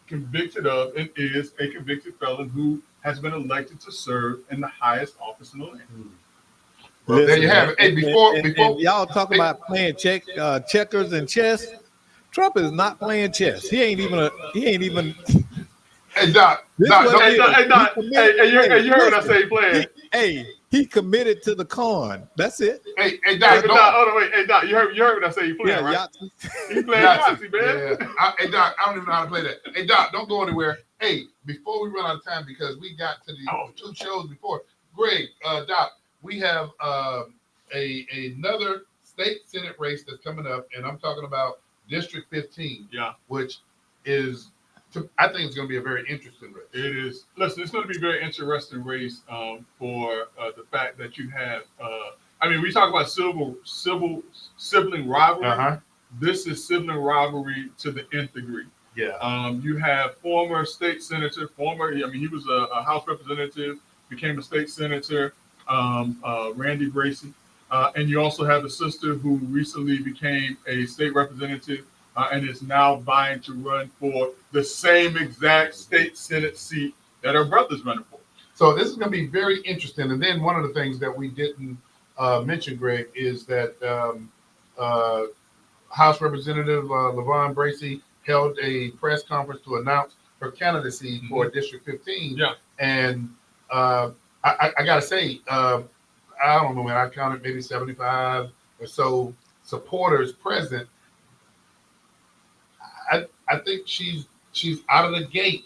convicted of and is a convicted felon who has been elected to serve in the highest office in the land.
Well, there you have it. Hey, before
and y'all talk about playing checkers and chess. Trump is not playing chess. He ain't even.
Hey, Doc.
This
Doc,
what
don't-
it is.
Hey, Doc,
He committed-
you heard what I say playing.
He committed to the con. That's it.
hey,
Hey,
Doc,
Doc,
don't.
hold on, wait. Hey, Doc, you heard what I say you playing, right?
Yahtzee.
He playing
Yahtzee,
Yahtzee, man.
yeah. Hey, Doc, I don't even know how to play that. Hey, Doc, don't go anywhere. Hey, before we run out of time, because we got to the two shows before. Greg, Doc, we have another state senate race that's coming up, and I'm talking about District 15.
Yeah.
Which is, I think it's going to be a very interesting race.
It is. Listen, it's going to be a very interesting race for the fact that you have. I mean, we talk about sibling rivalry. This is sibling rivalry to the nth degree.
Yeah.
You have former state senator, he was a House representative, became a state senator, Randy Gracie. And you also have a sister who recently became a state representative and is now vying to run for the same exact state senate seat that her brother's running for.
So this is going to be very interesting. And then one of the things that we didn't mention, Greg, is that House Representative LaVon Bracey held a press conference to announce her candidacy for District 15.
Yeah.
And I got to say, I don't know, man, I counted maybe 75 or so supporters present. I think she's out of the gate.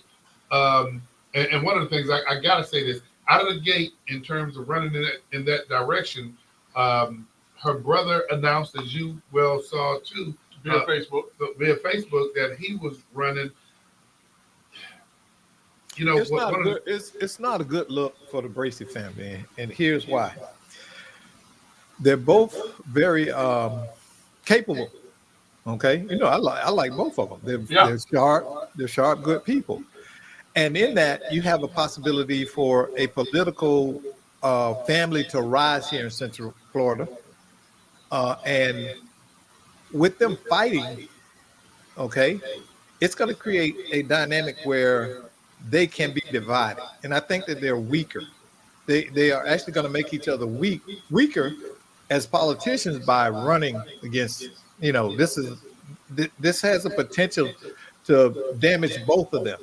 And one of the things I got to say this, out of the gate in terms of running in that direction, her brother announced, as you well saw too,
Via Facebook,
that he was running. You know,
it's not a good look for the Bracey family, and here's why. They're both very capable. Okay, you know, I like both of them. They're sharp, good people. And in that, you have a possibility for a political family to rise here in Central Florida. And with them fighting, okay, it's going to create a dynamic where they can be divided. And I think that they're weaker. They are actually going to make each other weaker as politicians by running against, you know, this has a potential to damage both of them.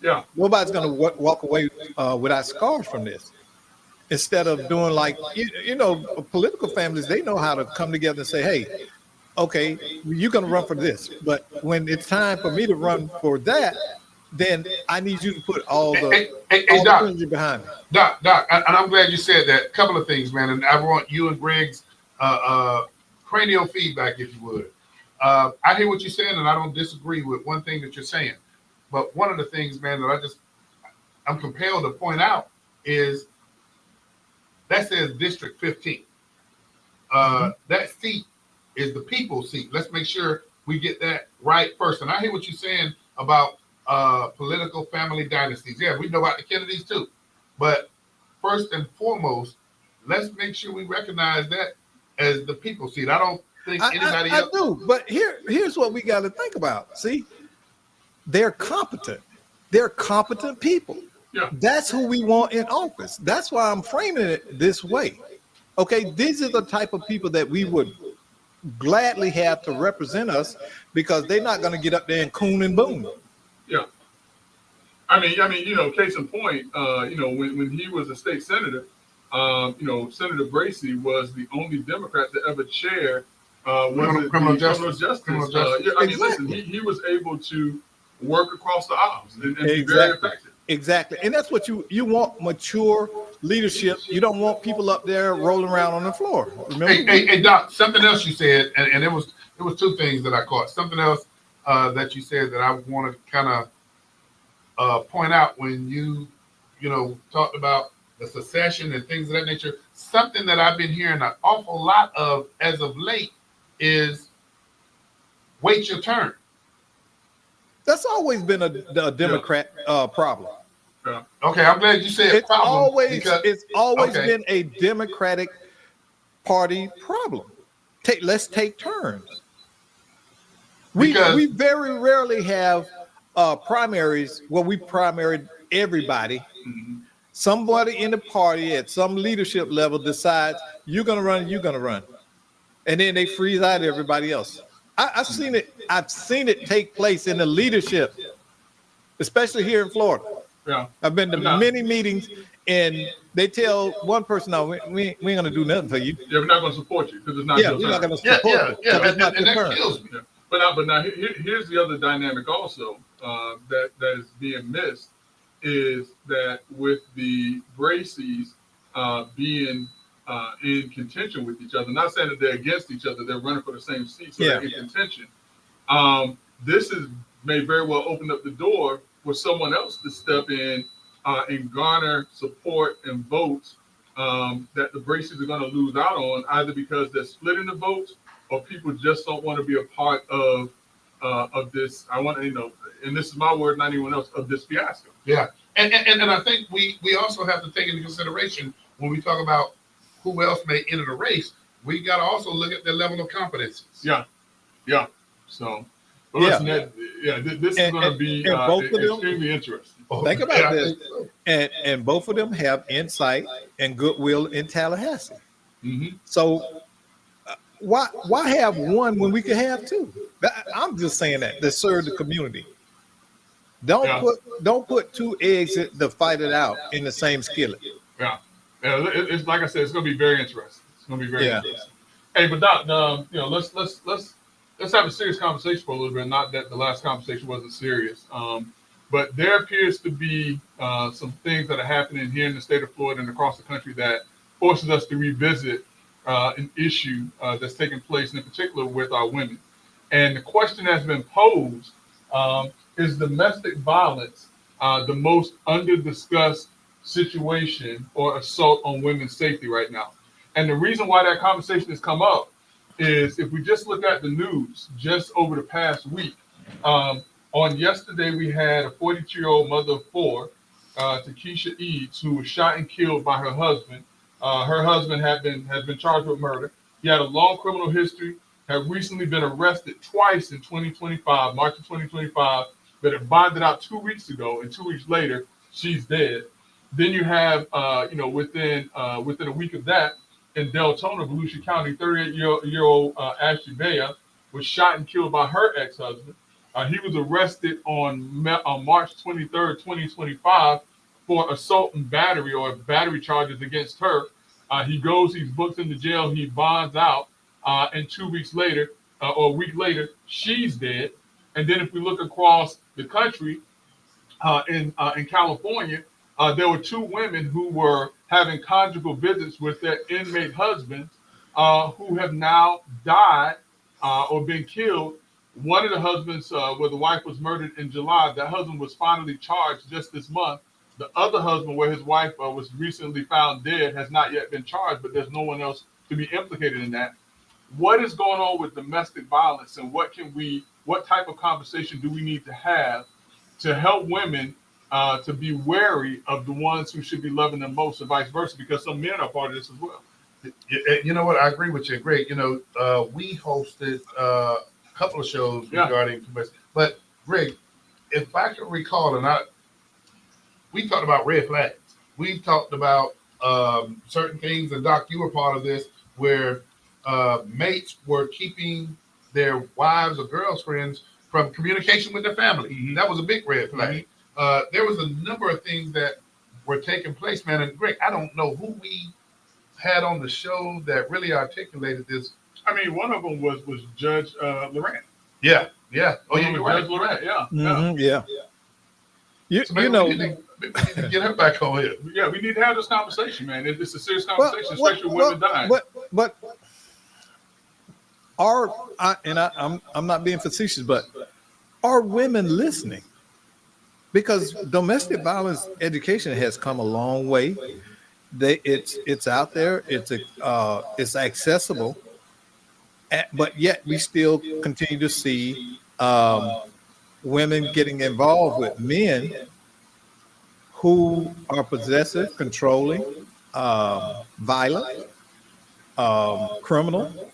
Yeah.
Nobody's going to walk away without scars from this. Instead of doing like, you know, political families, they know how to come together and say, hey, okay, you're going to run for this. But when it's time for me to run for that, then I need you to put all the
Hey,
all the
Doc,
energy behind it.
Doc, and I'm glad you said that. A couple of things, man, and I want you and Greg's cranial feedback, if you would. I hear what you're saying, and I don't disagree with one thing that you're saying. But one of the things, man, that I'm compelled to point out is that says District 15. That seat is the people's seat. Let's make sure we get that right first. And I hear what you're saying about political family dynasties. Yeah, we know about the Kennedys too. But first and foremost, let's make sure we recognize that as the people's seat. I don't think anybody else.
I do, but here's what we got to think about. See, they're competent. They're competent people.
Yeah.
That's who we want in office. That's why I'm framing it this way. Okay, these are the type of people that we would gladly have to represent us because they're not going to get up there and coon and boom.
Yeah. I mean, case in point, when he was a state senator, Senator Bracey was the only Democrat to ever chair criminal justice. Listen, he was able to work across the aisles and be very effective.
Exactly. And that's what you want, mature leadership. You don't want people up there rolling around on the floor. Remember?
Hey, Doc, something else you said, and it was two things that I caught. Something else that you said that I want to kind of point out when you talked about the secession and things of that nature. Something that I've been hearing an awful lot of as of late is wait your turn.
That's always been a Democrat problem.
Yeah.
Okay, I'm glad you said
It's
problem.
always been a Democratic Party problem. Let's take turns. We very rarely have primaries where we primaried everybody.
Mm-hmm.
Somebody in the party at some leadership level decides you're gonna run, and then they freeze out everybody else. I've seen it take place in the leadership, especially here in Florida.
Yeah.
I've been to many meetings, and they tell one person, "No, we ain't gonna do nothing for you."
Yeah, we're not going to support you because it's not your
We're
turn.
not gonna support you. It's not
and
your
that
turn.
kills me.
Yeah. But now here's the other dynamic also that is being missed is that with the Braceys being in contention with each other, not saying that they're against each other, they're running for the same seat, so they're in contention. This may very well open up the door for someone else to step in and garner support and votes that the Braceys are going to lose out on, either because they're splitting the votes or people just don't want to be a part of this. And this is my word, not anyone else, of this fiasco.
Yeah, and I think we also have to take into consideration when we talk about who else may enter the race. We got to also look at their level of competencies.
Yeah. So, listen, this is going to be extremely interesting.
Think about this, and both of them have insight and goodwill in Tallahassee.
Mm-hmm.
So why have one when we could have two? I'm just saying that to serve the community. Don't put two eggs to fight it out in the same skillet.
Yeah. It's like I said, it's going to be very interesting. It's going to be very interesting. Hey, but Doc, let's have a serious conversation for a little bit. Not that the last conversation wasn't serious, but there appears to be some things that are happening here in the state of Florida and across the country that forces us to revisit an issue that's taking place, in particular with our women. And the question that's been posed is domestic violence the most under-discussed situation or assault on women's safety right now? And the reason why that conversation has come up is if we just look at the news just over the past week, on yesterday we had a 42-year-old mother of four, Takesha Eads, who was shot and killed by her husband. Her husband has been charged with murder. He had a long criminal history, had recently been arrested twice in 2025, March of 2025, but it bonded out 2 weeks ago, and 2 weeks later, she's dead. Then you have, within a week of that, in Deltona, Volusia County, 38-year-old Ashley Bea was shot and killed by her ex-husband. He was arrested on March 23rd, 2025 for assault and battery or battery charges against her. He's booked into jail, he bonds out, and 2 weeks later, or a week later, she's dead. And then if we look across the country, in California, there were 2 women who were having conjugal visits with their inmate husbands, who have now died or been killed. One of the husbands, where the wife was murdered in July, that husband was finally charged just this month. The other husband, where his wife was recently found dead, has not yet been charged, but there's no one else to be implicated in that. What is going on with domestic violence, and what type of conversation do we need to have to help women to be wary of the ones who should be loving them most, and vice versa, because some men are part of this as well.
You know what? I agree with you, Greg. You know, we hosted a couple of shows regarding domestic. But Greg, if I can recall, we talked about red flags. We talked about certain things, and Doc, you were part of this, where mates were keeping their wives or girlfriends from communication with their family. Mm-hmm. That was a big red flag. Mm-hmm. There was a number of things that were taking place, man. And Greg, I don't know who we had on the show that really articulated this.
I mean, one of them was Judge Lorraine.
Yeah. Oh, yeah,
Judge
right.
Lorraine. Yeah.
Mm-hmm, yeah.
So you know, we need to get her back on here.
Yeah, we need to have this conversation, man. It's a serious conversation, especially when women dying.
But I'm not being facetious, but are women listening? Because domestic violence education has come a long way. It's out there. It's accessible, but yet we still continue to see women getting involved with men who are possessive, controlling, violent, criminal.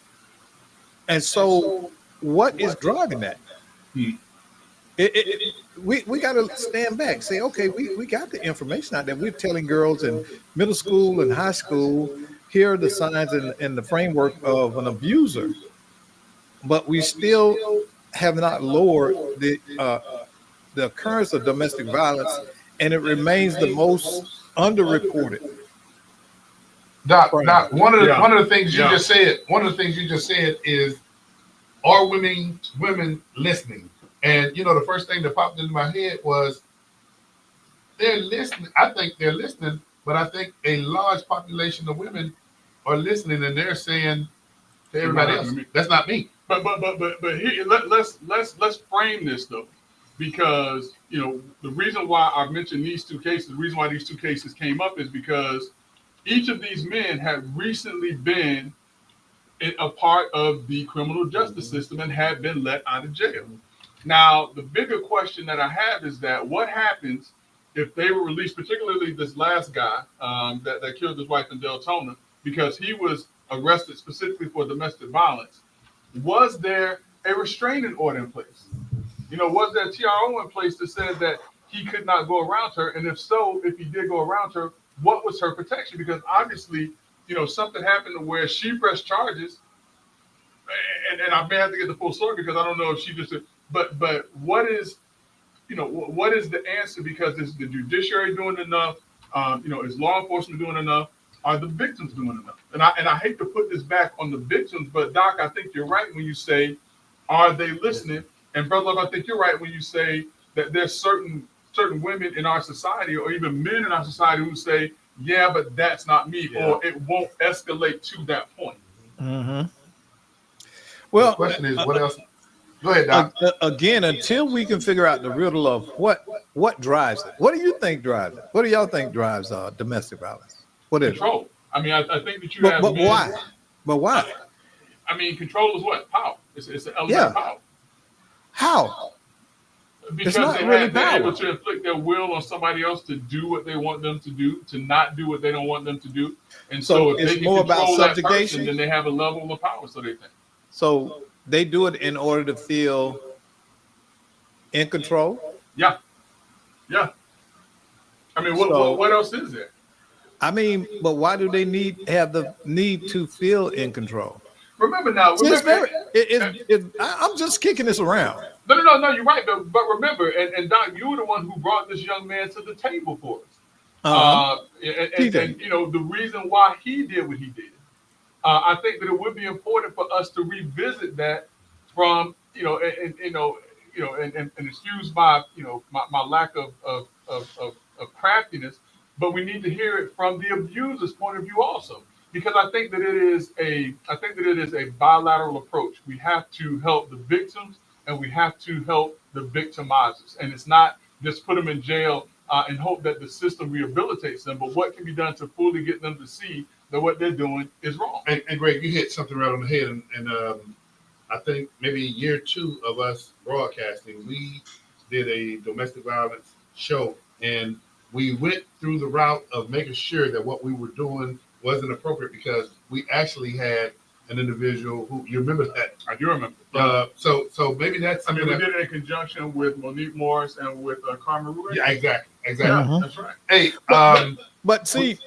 And so what is driving that? We got to stand back, say, okay, we got the information out there. We're telling girls in middle school and high school, here are the signs and the framework of an abuser. But we still have not lowered the occurrence of domestic violence, and it remains the most underreported.
Doc, one of the things you just said. One of the things you just said is, are women listening? And you know, the first thing that popped into my head was they're listening. I think they're listening, but I think a large population of women are listening, and they're saying to everybody else, "That's not me."
But here, let's frame this though, because you know the reason why I mentioned these 2 cases, the reason why these 2 cases came up is because each of these men had recently been a part of the criminal justice system and had been let out of jail. Now, the bigger question that I have is that what happens if they were released, particularly this last guy that killed his wife in Deltona, because he was arrested specifically for domestic violence. Was there a restraining order in place? You know, was there a TRO in place that said that he could not go around her? And if so, if he did go around her, what was her protection? Because obviously, you know, something happened where she pressed charges, and I may have to get the full story because I don't know if she just. But what is the answer? Because is the judiciary doing enough? You know, is law enforcement doing enough? Are the victims doing enough? And I hate to put this back on the victims, but Doc, I think you're right when you say, are they listening? And Brother Love, I think you're right when you say that there's certain women in our society, or even men in our society, who say, yeah, but that's not me, or it won't escalate to that point.
Mm-hmm. Well,
the question is, what else? Go ahead, Doc.
Again, until we can figure out the riddle of what drives it. What do you think drives it? What do y'all think drives domestic violence? What is
control? I mean, I think that you have.
But why? But why?
I mean, control is what? Power. It's an element of power.
How?
Because they're able to inflict their will on somebody else to do what they want them to do, to not do what they don't want them to do. And so if
it's
they can
more
control
about
that person, then they have a level of power, so they think.
So they do it in order to feel in control?
Yeah. I mean, what else is there?
I mean, but why do they have the need to feel in control?
Remember now.
I'm just kicking this around.
No, you're right. But remember, and Doc, you were the one who brought this young man to the table for us. And you know, the reason why he did what he did. I think that it would be important for us to revisit that from, you know, and you know, you know, and excuse my, you know, my lack of craftiness, but we need to hear it from the abuser's point of view also, because I think that it is a bilateral approach. We have to help the victims and we have to help the victimizers, and it's not just put them in jail and hope that the system rehabilitates them, but what can be done to fully get them to see that what they're doing is wrong.
And Greg, you hit something right on the head, and I think maybe year 2 of us broadcasting, we did a domestic violence show, and we went through the route of making sure that what we were doing wasn't appropriate, because we actually had an individual who, you remember that?
I do remember.
So maybe that's
I mean,
something
we did it in conjunction with Monique Morris and with Carmen Ruiz.
yeah, exactly.
Yeah, that's right.
Hey,
But see,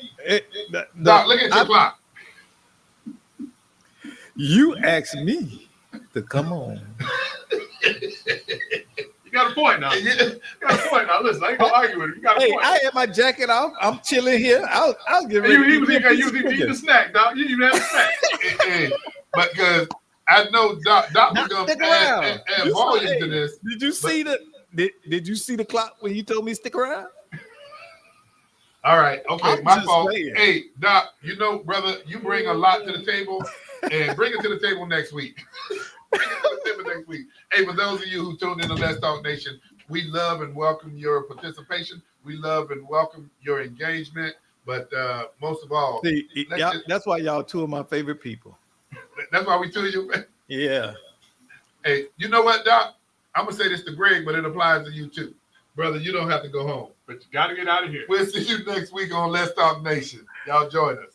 Doc, look at your clock.
you asked me to come on.
You got a point now. You got a point now. Listen, I ain't gonna argue with it. You got a
Hey,
point.
I had my jacket off. I'm chilling here. I'll give
You
it.
was eating the snack, Doc. You even had a snack.
Hey, but because I know Doc was gonna
Stick around.
add
You
volume
say-
to this.
Did you see did you see the clock when you told me to stick around?
All right, okay,
I'm
my
just
fault.
saying.
Hey, Doc, you know, brother, you bring a lot to the table, and bring it to the table next week. Bring it to the table next week. Hey, for those of you who tuned in to Let's Talk Nation, we love and welcome your participation. We love and welcome your engagement. But most of all,
See,
let's
y'all,
just-
that's why y'all two of my favorite people.
that's why we tell you.
Yeah.
Hey, you know what, Doc? I'm gonna say this to Greg, but it applies to you too, brother. You don't have to go home.
But you got to get out of here.
We'll see you next week on Let's Talk Nation. Y'all join us.